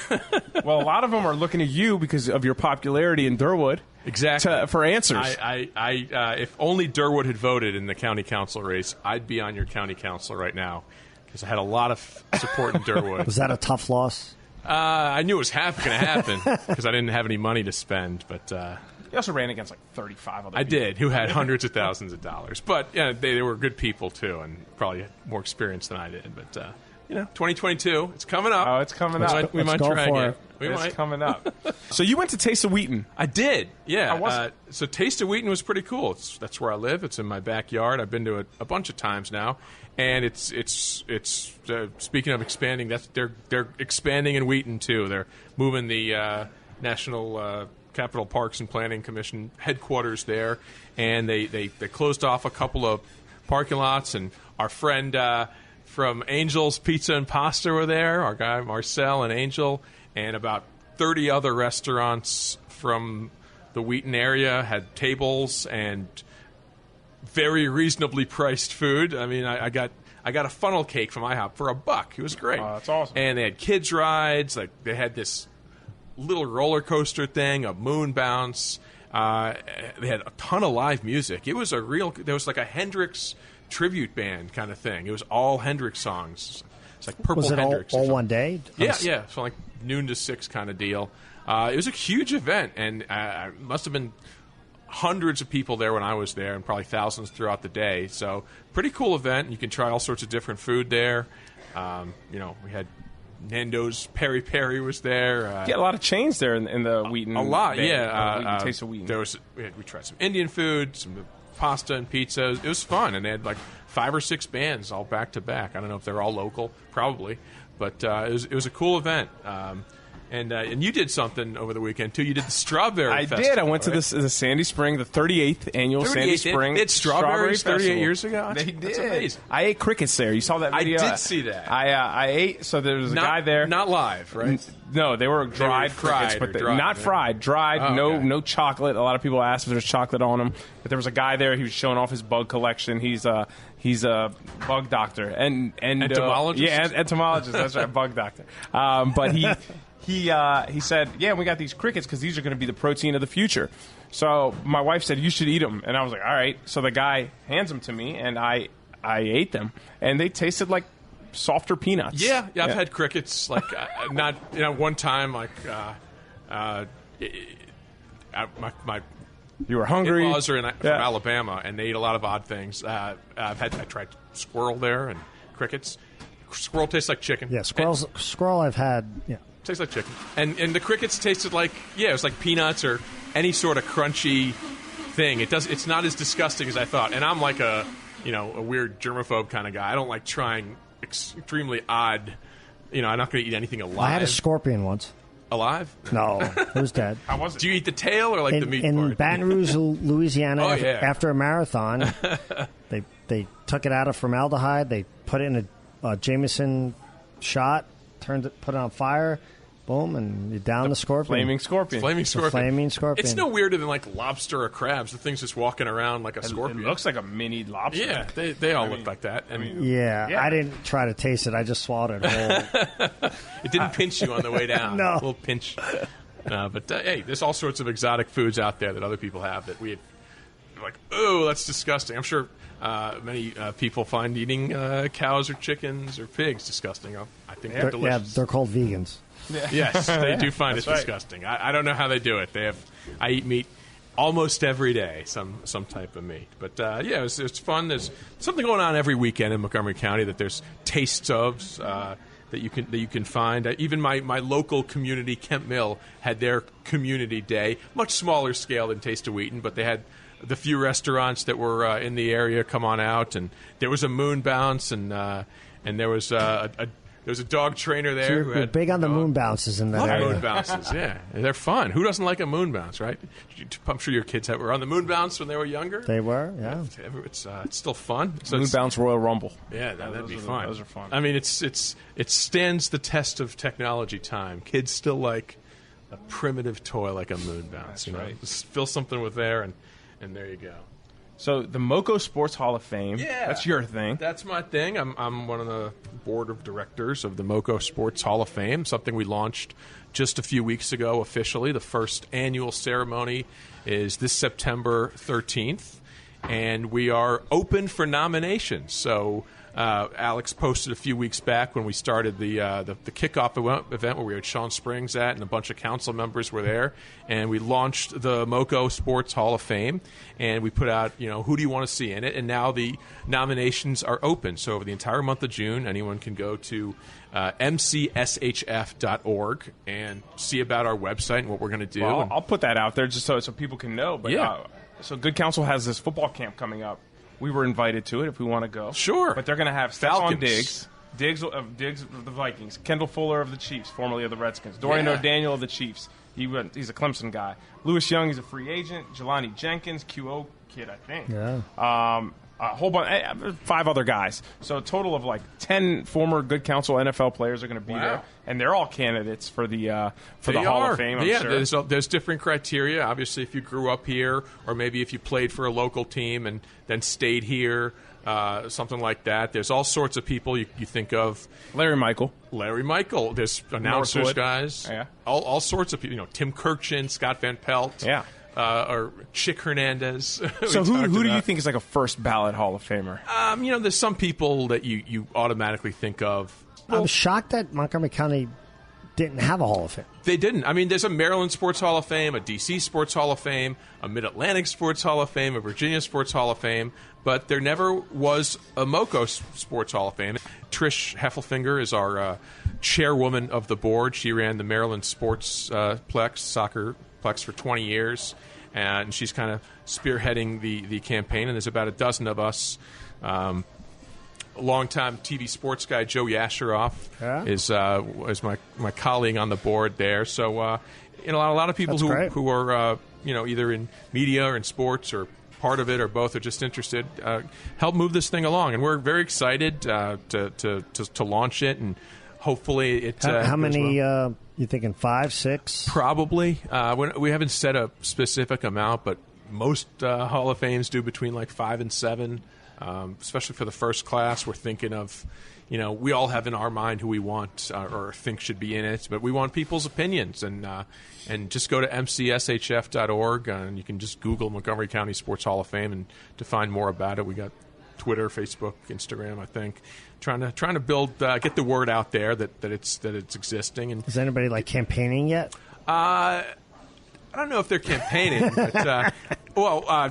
Well, a lot of them are looking at you because of your popularity in Durwood. Exactly. For answers. If only Durwood had voted in the county council race, I'd be on your county council right now because I had a lot of support in Durwood. Was that a tough loss? I knew it was going to happen because I didn't have any money to spend, but... You also ran against like 35 other I people. did, who had hundreds of thousands of dollars. But yeah, they were good people, too, and probably had more experience than I did. But, 2022, it's coming up. Oh, it's coming up. We might go try for again. it. We It's might. coming up. So you went to Taste of Wheaton. I did, yeah. How was it? So Taste of Wheaton was pretty cool. That's where I live. It's in my backyard. I've been to it a bunch of times now, and it's speaking of expanding, they're expanding in Wheaton too. They're moving the National Capital Parks and Planning Commission headquarters there, and they closed off a couple of parking lots. And our friend from Angel's Pizza and Pasta were there. Our guy Marcel and Angel, and about 30 other restaurants from the Wheaton area had tables and very reasonably priced food. I mean, I got a funnel cake from IHOP for $1. It was great. Oh, that's awesome. And they had kids rides. Like they had this little roller coaster thing, a moon bounce. They had a ton of live music. It was there was like a Hendrix tribute band kind of thing. It was all Hendrix songs. It's like Purple Was it Hendrix. all one day? Yeah. So like noon to 6 kind of deal. It was a huge event, and must have been hundreds of people there when I was there, and probably thousands throughout the day. So pretty cool event. You can try all sorts of different food there. We had Nando's Peri Peri was there. You had a lot of chains there in the Wheaton. A lot, band, yeah. Taste of Wheaton. We tried some Indian food, some pasta and pizza. It was fun, and they had like 5 or 6 bands all back to back. I don't know if they're all local, probably, but it was a cool event. And you did something over the weekend too. You did the Strawberry Festival. I did. I went right? to the Sandy Spring, the 38th annual Sandy Spring. It's strawberries 38 Festival. years ago. They did. That's amazing. I ate crickets there. You saw that video? I did see that. I ate. So there was a guy there. Not live, right? No, they were dried crickets, but dried, not right? fried. Dried. Oh, okay. No chocolate. A lot of people asked if there's chocolate on them, but there was a guy there. He was showing off his bug collection. He's a bug doctor and entomologist. Entomologist. That's right, bug doctor. But he said, yeah, we got these crickets because these are going to be the protein of the future. So my wife said, you should eat them. And I was like, all right. So the guy hands them to me, and I ate them. And they tasted like softer peanuts. Yeah, I've had crickets. Like not one time like my you were hungry. in-laws are from Alabama, and they eat a lot of odd things. I tried squirrel there and crickets. Squirrel tastes like chicken. Yeah, squirrel I've had. Yeah, tastes like chicken. And the crickets tasted like it was like peanuts or any sort of crunchy thing. It's not as disgusting as I thought. And I'm like a weird germaphobe kind of guy. I don't like trying extremely odd. I'm not going to eat anything alive. I had a scorpion once. Alive? No, it was dead. How was it? Do you eat the tail or like the meat part? In Baton Rouge, Louisiana, after a marathon, they took it out of formaldehyde. They put it in a Jameson shot, put it on fire, boom, and you down the scorpion. Flaming scorpion. Flaming scorpion. It's no weirder than like lobster or crabs. The thing's just walking around like a scorpion. It looks like a mini lobster. Yeah, they all look like that. I didn't try to taste it. I just swallowed it whole. It didn't pinch you on the way down. No. A little pinch. But hey, there's all sorts of exotic foods out there that other people have that we're like, oh, that's disgusting. I'm sure many people find eating cows or chickens or pigs disgusting. I think they're delicious. Yeah, they're called vegans. Yes, they do find it disgusting. I don't know how they do it. I eat meat almost every day, some type of meat. But it's fun. There's something going on every weekend in Montgomery County that there's tastes of that you can find. Even my local community, Kemp Mill, had their community day, much smaller scale than Taste of Wheaton, but they had the few restaurants that were in the area come on out, and there was a moon bounce, and there was a dog trainer there. You're big on the moon bounces in that area. Moon bounces, yeah, they're fun. Who doesn't like a moon bounce, right? I'm sure your kids were on the moon bounce when they were younger. They were, yeah. It's still fun. So moon bounce Royal Rumble. Yeah, that'd be fun. Those are fun. I mean, it stands the test of technology time. Kids still like a primitive toy like a moon bounce. That's right. Just fill something with there, and there you go. So the MoCo Sports Hall of Fame. Yeah, that's your thing. That's my thing. I'm one of the board of directors of the MoCo Sports Hall of Fame. Something we launched just a few weeks ago officially. The first annual ceremony is this September 13th, and we are open for nominations. So Alex posted a few weeks back when we started the kickoff event where we had Sean Springs at, and a bunch of council members were there, and we launched the MoCo Sports Hall of Fame, and we put out, who do you want to see in it, and now the nominations are open. So over the entire month of June, anyone can go to mcshf.org and see about our website and what we're going to do. Well, I'll put that out there just so people can know. But so Good Counsel has this football camp coming up. We were invited to it if we want to go. Sure. But they're going to have Stephon Diggs of the Vikings, Kendall Fuller of the Chiefs, formerly of the Redskins, Dorian O'Daniel of the Chiefs. He's a Clemson guy. Lewis Young, he's a free agent. Jelani Jenkins, QO kid, I think. Yeah. A whole bunch, 5 other guys. So a total of like 10 former Good Counsel NFL players are going to be there, and they're all candidates for the Hall of Fame. I'm sure. There's different criteria. Obviously, if you grew up here, or maybe if you played for a local team and then stayed here, something like that. There's all sorts of people you think of. Larry Michael. There's announcers, Northwood. Guys. Yeah. All sorts of people. Tim Kirchin, Scott Van Pelt. Yeah. Or Chick Hernandez. So who do you think is like a first ballot Hall of Famer? There's some people that you automatically think of. I'm shocked that Montgomery County didn't have a Hall of Fame. They didn't. I mean, there's a Maryland Sports Hall of Fame, a D.C. Sports Hall of Fame, a Mid-Atlantic Sports Hall of Fame, a Virginia Sports Hall of Fame, but there never was a MoCo Sports Hall of Fame. Trish Heffelfinger is our chairwoman of the board. She ran the Maryland Sports soccer plex for 20 years, and she's kind of spearheading the campaign, and there's about a dozen of us. A longtime TV sports guy, Joe Yasheroff, is my colleague on the board there. So, a lot of people who are either in media or in sports or part of it or both are just interested, help move this thing along, and we're very excited to launch it, and hopefully it. How many? You thinking 5, 6? Probably. We haven't set a specific amount, but most Hall of Fames do between like 5 and 7. Especially for the first class, we're thinking of, we all have in our mind who we want or think should be in it, but we want people's opinions, and just go to mcshf.org, and you can just Google Montgomery County Sports Hall of Fame and to find more about it. We got Twitter, Facebook, Instagram. I think trying to build get the word out there that it's existing. And is anybody like campaigning yet? I don't know if they're campaigning, but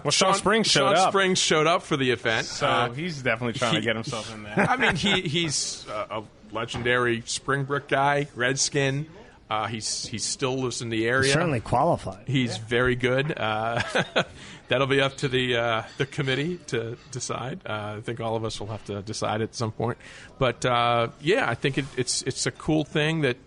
Sean Springs showed up. Sean Springs showed up for the event, so he's definitely trying to get himself in there. I mean, he's a legendary Spring Brick guy, Redskin. He still lives in the area. He's certainly qualified. He's very good. That'll be up to the committee to decide. I think all of us will have to decide at some point. But I think it's a cool thing that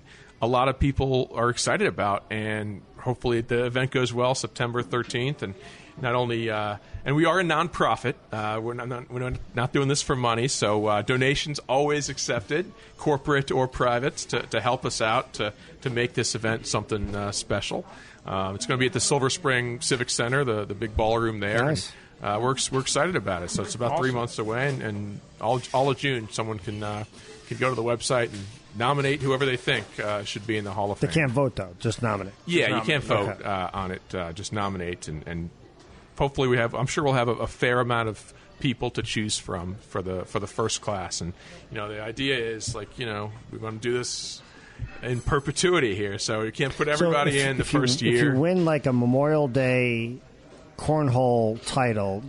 a lot of people are excited about, and hopefully the event goes well September 13th. And not only and we are a nonprofit. We're not doing this for money, so donations always accepted, corporate or private, to help us out to make this event something special. It's going to be at the Silver Spring Civic Center, the big ballroom there. Nice. And, we're excited about it. So it's about 3 months away, and all of June, someone can go to the website and nominate whoever they think should be in the Hall of Fame. They can't vote, though. Just nominate. Yeah, you can't vote on it. Just nominate, and hopefully I'm sure we'll have a fair amount of people to choose from for the first class. And the idea is we want to do this in perpetuity here, so you can't put everybody in the first year. If you win like a Memorial Day cornhole title,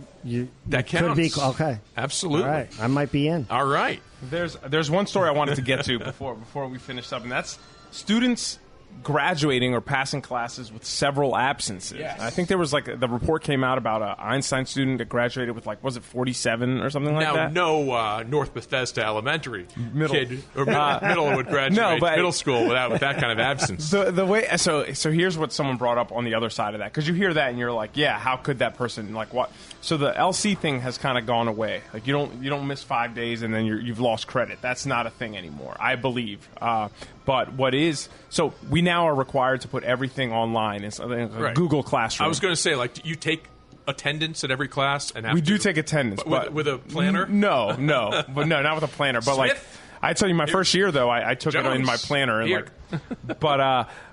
that counts. Could be okay. Absolutely. All right, I might be in. All right. There's one story I wanted to get to before we finish up, and that's students graduating or passing classes with several absences. Yes. I think there was the report came out about an Einstein student that graduated with was it 47 or something like that? No North Bethesda Elementary middle. Kid or middle would graduate middle school with that kind of absence. The way so here's what someone brought up on the other side of that, because you hear that and you're like, yeah, how could that person what? So the LC thing has kind of gone away. You don't miss 5 days and then you've lost credit. That's not a thing anymore, I believe. But what is so we now are required to put everything online in right. Google Classroom. I was going to say, you take attendance at every class, and we do take attendance, but with a planner. No, not with a planner. But Smith? I tell you, my first year though, I took Jones. it in my planner and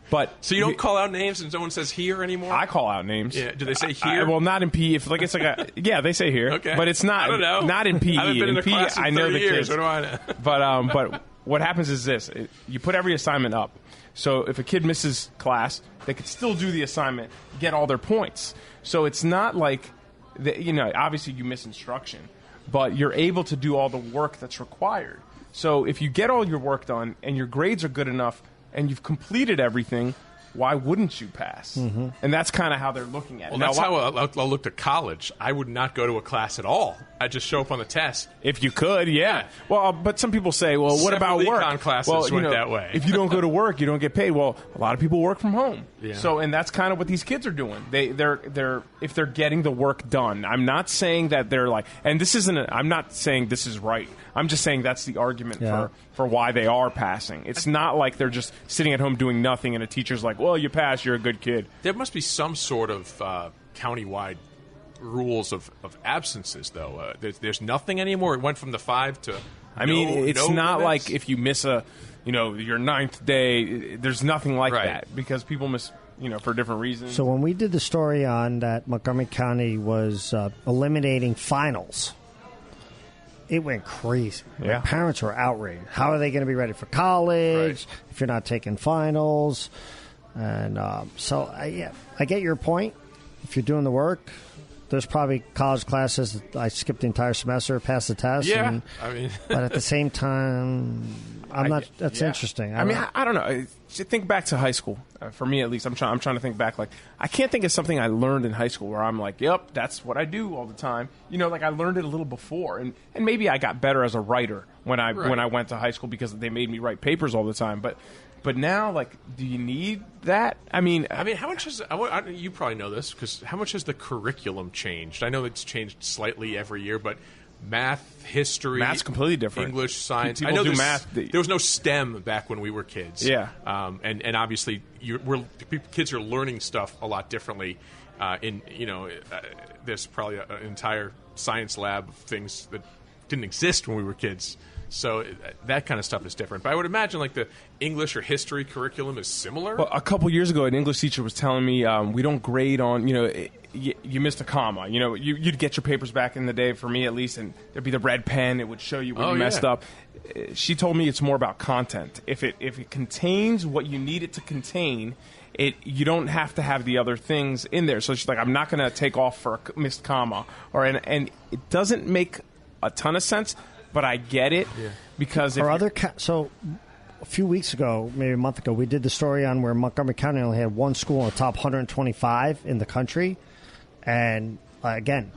but so you don't call out names and no one says here anymore? I call out names. Yeah. Do they say here? Well, not in PE. If it's yeah, they say here. Okay. But it's not. I don't know. Not in PE. I haven't been in a PE, class in 30 I know the years. kids. What do I know? But what happens is this: you put every assignment up. So if a kid misses class, they could still do the assignment, get all their points. So it's not like, obviously you miss instruction, but you're able to do all the work that's required. So if you get all your work done and your grades are good enough and you've completed everything, why wouldn't you pass? Mm-hmm. And that's kind of how they're looking at it. Well, that's how I'll look to college. I would not go to a class at all. I'd just show up on the test. If you could, yeah. Well, but some people say, well, what about work? Econ classes went that way. If you don't go to work, you don't get paid. Well, a lot of people work from home. Yeah. So, and that's kind of what these kids are doing. They're if they're getting the work done. I'm not saying that they're and this isn't. I'm not saying this is right. I'm just saying that's the argument for why they are passing. It's not like they're just sitting at home doing nothing and a teacher's like, well, you passed, you're a good kid. There must be some sort of countywide rules of absences, though. There's nothing anymore. It went from the 5 to it's not limits. like if you miss your 9th day, there's nothing like that because people miss, for different reasons. So when we did the story on that Montgomery County was eliminating finals, it went crazy. Yeah. Parents were outraged. How are they going to be ready for college if you're not taking finals? And so I get your point. If you're doing the work, there's probably college classes that I skipped the entire semester, passed the test. Yeah, but at the same time, That's interesting. I don't know. Think back to high school. For me, at least, I'm trying to think back. I can't think of something I learned in high school where I'm like, yep, that's what I do all the time. I learned it a little before, and maybe I got better as a writer when I went to high school because they made me write papers all the time. But now, do you need that? I mean, how much has you probably know this because how much has the curriculum changed? I know it's changed slightly every year, but math, history, math's completely different. English, science. People do math. There was no STEM back when we were kids. Yeah, and obviously, kids are learning stuff a lot differently. There's probably an entire science lab of things that didn't exist when we were kids. So that kind of stuff is different. But I would imagine like the English or history curriculum is similar. Well, a couple years ago, an English teacher was telling me we don't grade on, you missed a comma. You'd get your papers back in the day, for me at least, and there'd be the red pen. It would show you what you messed up. She told me it's more about content. If it contains what you need it to contain, you don't have to have the other things in there. So she's like, I'm not going to take off for a missed comma, and it doesn't make a ton of sense, but I get it because so a few weeks ago, maybe a month ago, we did the story on where Montgomery County only had one school in the top 125 in the country, and again,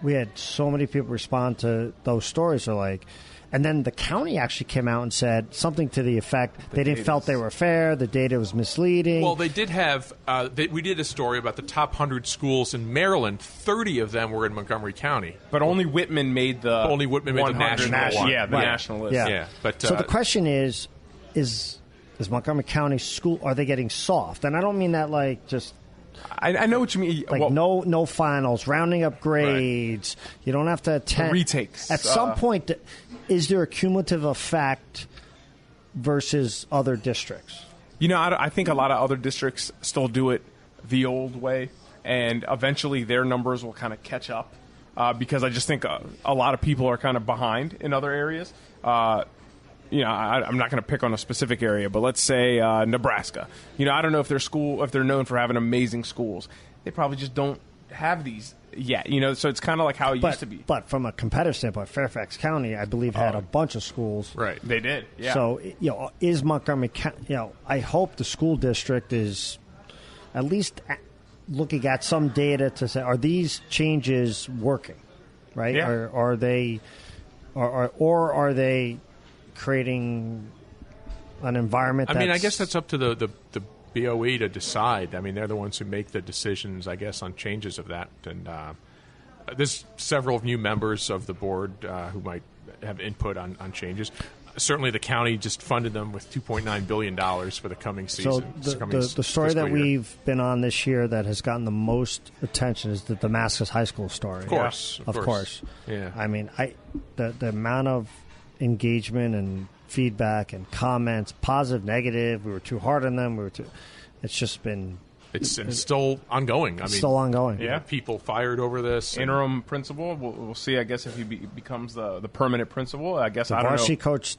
we had so many people respond to those stories. Are like. And then the county actually came out and said something to the effect they didn't felt they were fair, the data was misleading. Well, they did have we did a story about the top 100 schools in Maryland. 30 of them were in Montgomery County. But only Whitman made the national one. Yeah, the national list. Yeah. But so the question is Montgomery County school, are they getting soft? And I don't mean that like just I know what you mean. Like no finals, rounding up grades. Right. You don't have to attend retakes. At some point, is there a cumulative effect versus other districts? I think a lot of other districts still do it the old way, and eventually their numbers will kind of catch up because I just think a lot of people are kind of behind in other areas. I'm not going to pick on a specific area, but let's say Nebraska. I don't know if they're known for having amazing schools. They probably just don't have these yet. So it's kind of like how it used to be. But from a competitive standpoint, Fairfax County, I believe, had a bunch of schools. Right, they did. Yeah. So is Montgomery County? I hope the school district is at least looking at some data to say, are these changes working? Right? Yeah. Or are they creating an environment I guess that's up to the BOE to decide. They're the ones who make the decisions, I guess, on changes of that. And there's several new members of the board who might have input on changes. Certainly the county just funded them with $2.9 billion for the coming season. So the story that we've been on this year that has gotten the most attention is the Damascus High School story. Of course. Yeah. The amount of engagement and feedback and comments, positive, negative. We were too hard on them. It's just been. It's still ongoing. Still ongoing. Yeah, people fired over this. Interim principal. We'll see. I guess if he becomes the permanent principal. I guess the I don't know. Varsity coach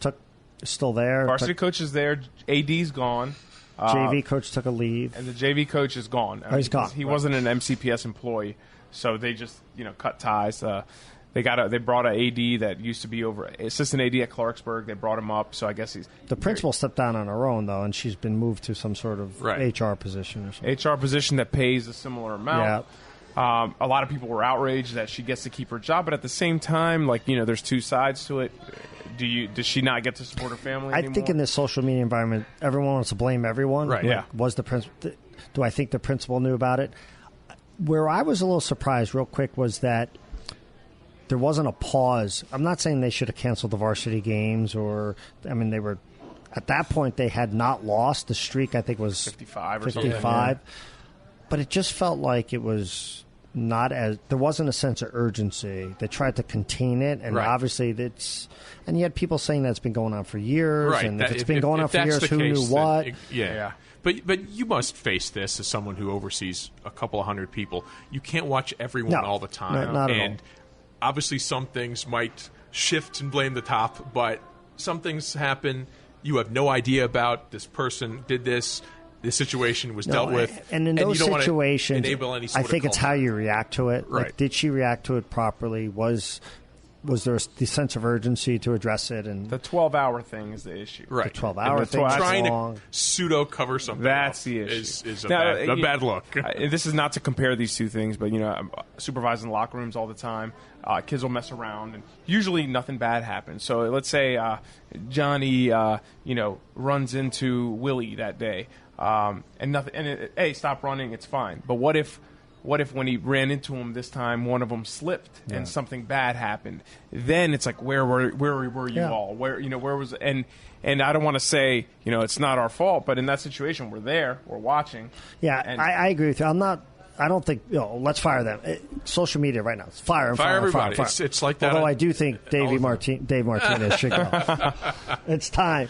is still there. Varsity coach is there. AD's gone. JV coach took a leave, and the JV coach is gone. He's gone. He wasn't an MCPS employee, so they just cut ties. They brought an AD that used to be assistant AD at Clarksburg. They brought him up, so I guess the principal stepped down on her own though, and she's been moved to some sort of HR position or something. HR position that pays a similar amount. Yeah. A lot of people were outraged that she gets to keep her job, but at the same time, there's two sides to it. Does she not get to support her family anymore? I think in this social media environment, everyone wants to blame everyone. Right. Yeah. Was the principal? Do I think the principal knew about it? Where I was a little surprised, real quick, was that there wasn't a pause. I'm not saying they should have canceled the varsity games they were, at that point, they had not lost. The streak, I think, was 55 or 55. something. Yeah. But it just felt like it was there wasn't a sense of urgency. They tried to contain it, and obviously and you had people saying that's been going on for years, right. and if it's been going on for years, who knew what? Yeah. But you must face this as someone who oversees a couple of hundred people. You can't watch everyone all the time. Not at all. Obviously, some things might shift and blame the top, but some things happen you have no idea about. This person did this. This situation was dealt with. And in those situations, I think it's how you react to it. Right. Like, did she react to it properly? Was there the sense of urgency to address it? And the 12-hour thing is the issue. Right. The 12-hour thing. Trying to pseudo cover something. That's the issue. Is a bad look. This is not to compare these two things, but I'm supervising locker rooms all the time. Kids will mess around, and usually nothing bad happens. So let's say Johnny, runs into Willie that day, and nothing. And hey, stop running. It's fine. But what if when he ran into him this time, one of them slipped and something bad happened? Then it's like, where were you all? Where was and I don't want to say it's not our fault, but in that situation, we're there, we're watching. Yeah, I agree with you. I'm not I don't think, let's fire them. Social media right now. It's fire everybody. Fire. It's like that. Although I do think Dave Martinez should go. It's time.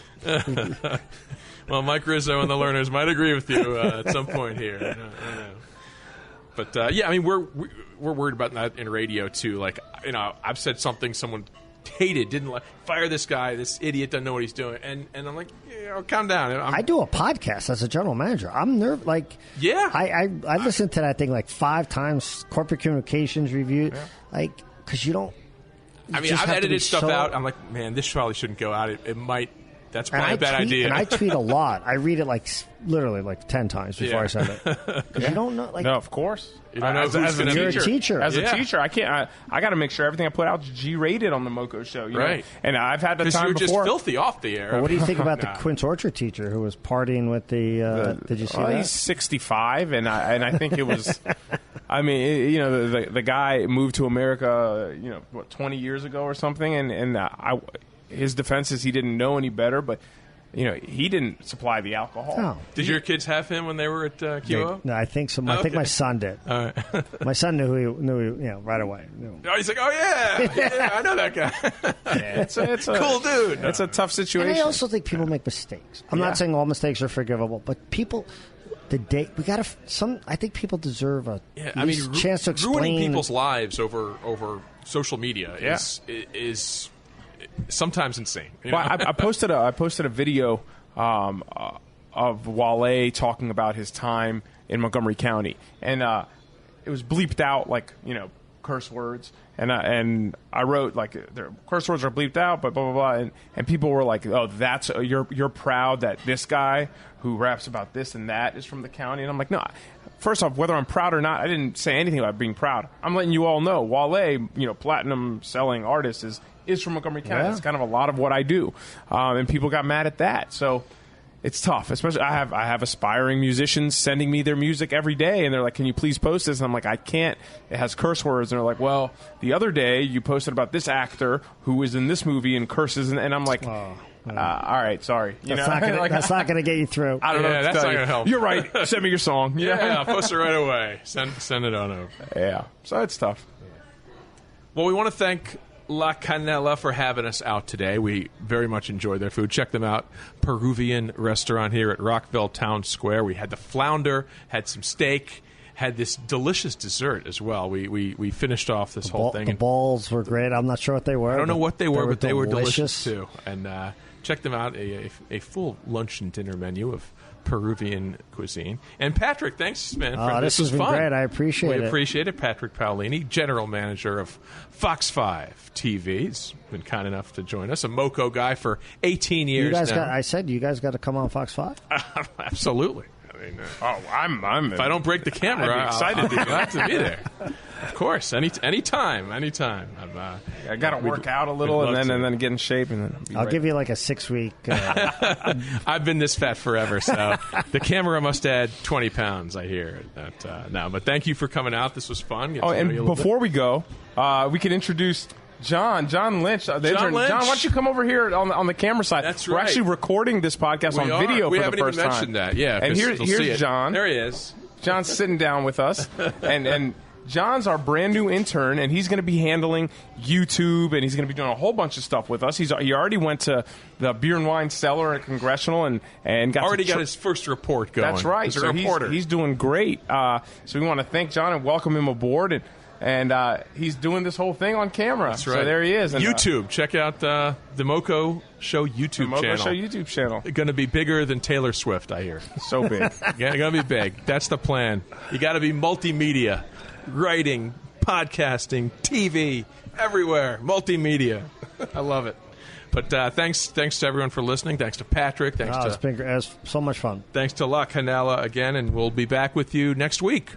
Well, Mike Rizzo and the Learners might agree with you at some point here. I know. But I mean, we're worried about that in radio too. Like, I've said something someone hated, didn't like, fire this guy, this idiot doesn't know what he's doing, and I'm like, calm down. I do a podcast as a general manager. I'm nervous. Like, I listened to that thing like 5 times. Corporate communications review, because you don't. I mean, I've edited stuff out. I'm like, man, this probably shouldn't go out. It might. That's probably a bad idea. And I tweet a lot. I read it literally 10 times before I send it. Because you don't know. No, of course. You don't know you're a teacher. As a teacher, I can't. I got to make sure everything I put out is G-rated on the MoCo Show. You know? And I've had the time you're before. just filthy off the air. Well, what do you think about the Quince Orchard teacher who was partying with the did you see that? He's 65, and I think it was. I mean, the guy moved to America, 20 years ago or something, and his defense is he didn't know any better, but he didn't supply the alcohol. No. Did your kids have him when they were at QO? No, I think so. I think my son did. All right. My son knew right away. Oh, he's like, oh yeah, I know that guy. It's a cool dude. It's a tough situation. And I also think people make mistakes. I'm not saying all mistakes are forgivable, but people. I think people deserve a chance to explain. Ruining people's lives over social media is sometimes insane. Well, I posted a video of Wale talking about his time in Montgomery County, and it was bleeped out, curse words, and I wrote their curse words are bleeped out, but blah blah blah, and people were like, oh, that's you're proud that this guy who raps about this and that is from the county, and I'm like, no. First off, whether I'm proud or not, I didn't say anything about being proud. I'm letting you all know, Wale, platinum selling artist is from Montgomery County. That's kind of a lot of what I do, and people got mad at that. So it's tough. Especially I have aspiring musicians sending me their music every day, and they're like, "Can you please post this?" And I'm like, "I can't. It has curse words." And they're like, "Well, the other day you posted about this actor who was in this movie and curses," and I'm like. All right, sorry. That's not going to get you through. I don't know. That's not going to help. You're right. Send me your song. Post it right away. Send it on over. Yeah. So it's tough. Well, we want to thank La Canela for having us out today. We very much enjoyed their food. Check them out. Peruvian restaurant here at Rockville Town Square. We had the flounder, had some steak, had this delicious dessert as well. We finished off this whole thing. The balls were great. I'm not sure what they were. I don't know what they were, but they were delicious too. And check them out, a full lunch and dinner menu of Peruvian cuisine. And Patrick, thanks, man. This has been fun. great. I appreciate it. We appreciate it. Patrick Paolini, general manager of Fox5 TV. He's been kind enough to join us. A MoCo guy for 18 years now. I said you guys got to come on Fox 5? Absolutely. I mean, if I don't break the camera, I'd be excited I'll have to be there. Of course, anytime. I got to work out a little and then get in shape, and then I'll give you like a 6-week. I've been this fat forever, so the camera must add 20 pounds. I hear that now, but thank you for coming out. This was fun. And before we go, we can introduce. John Lynch, the intern. Lynch. John, why don't you come over here on the camera side? That's right. We're actually recording this podcast on video for the first time. We haven't even mentioned that. Yeah, and here's John. There he is. John's sitting down with us, and John's our brand new intern, and he's going to be handling YouTube, and he's going to be doing a whole bunch of stuff with us. He already went to the Beer and Wine Cellar at Congressional and got his first report going. That's right. He's a reporter. He's doing great. So we want to thank John and welcome him aboard. And he's doing this whole thing on camera. That's right. So there he is. And, YouTube. Check out the MoCo Show YouTube channel. The MoCo Show YouTube channel. Going to be bigger than Taylor Swift, I hear. So big. Yeah, going to be big. That's the plan. You got to be multimedia. Writing, podcasting, TV, everywhere. Multimedia. I love it. But thanks to everyone for listening. Thanks to Patrick. It's been so much fun. Thanks to La Canela again, and we'll be back with you next week.